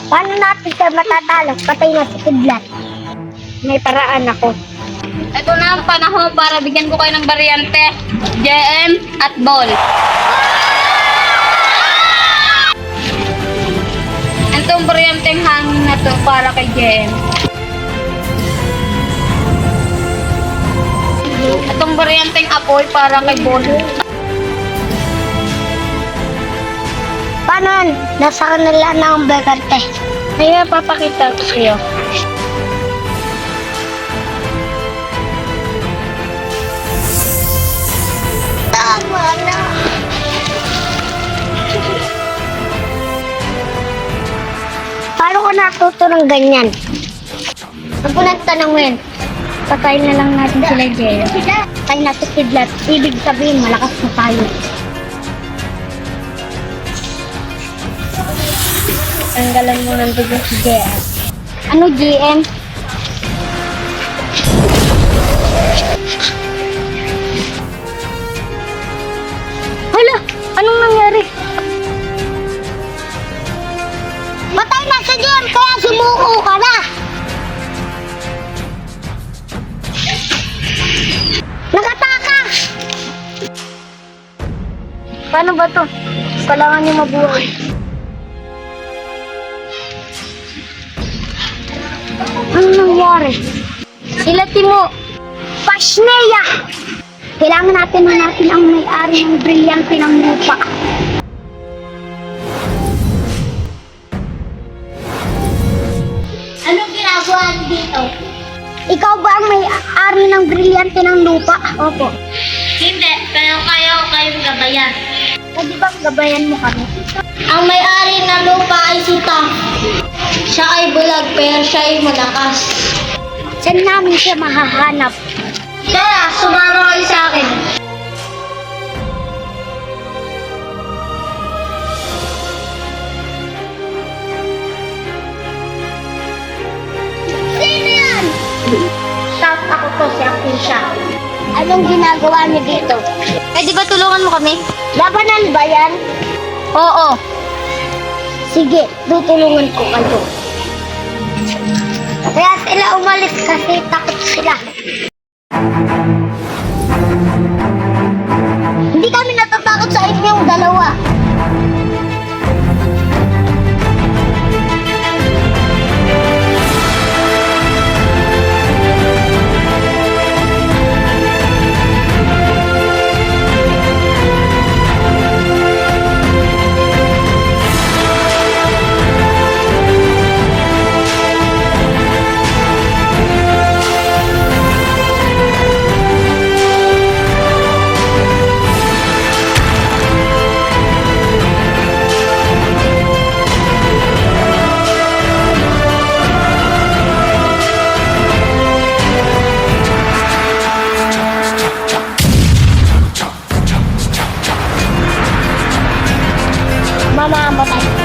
Paano natin siya matatalo? Patay na si Kidlat. May paraan ako. Ito na ang panahon para bigyan ko kayo ng baryante. JM at Ball. Itong baryanteng hangin na to para kay JM. Itong baryanteng apoy para kay Ball. Paano? Nasa kanila na ang bagante. Kaya papakita ko sa'yo. Tama na. Paano ko natuto ng ganyan? Huwag ko nagtanongin. Patayin na lang natin sila, JM. Patay na si Kidlat. Ibig sabihin, malakas na tayo. Tanggalan mo ng dugo si JM. Ano, GM? Hala! Anong nangyari? Patay na si GM, kaya sumuko ka na. Nakataka! Paano ba to? Kailangan niyo mabuhay. Ano nangyari? Sila Timo. Pasneya! Kailangan natin hanapin ang may-ari ng brilyante ng lupa. Anong ginagawa dito? Ikaw ba ang may-ari ng brilyante ng lupa? Opo. Hindi, pero kayong gabayan. Pwede bang gabayan mo kami? Ang may-ari ng lupa ay si Tom. Siya ay bulag pero siya ay malakas. Saan namin siya mahahanap? Kaya, sumama kayo sa akin. Sino yan? Staff ako to, si Apisha. Anong ginagawa niyo dito? Di ba tulungan mo kami? Labanan ba yan? Oo. Sige, tutulungan ko kayo. Kaya sila umalis kasi takot sila. Hindi kami natatakot sa inyong dalawa. Mamamatay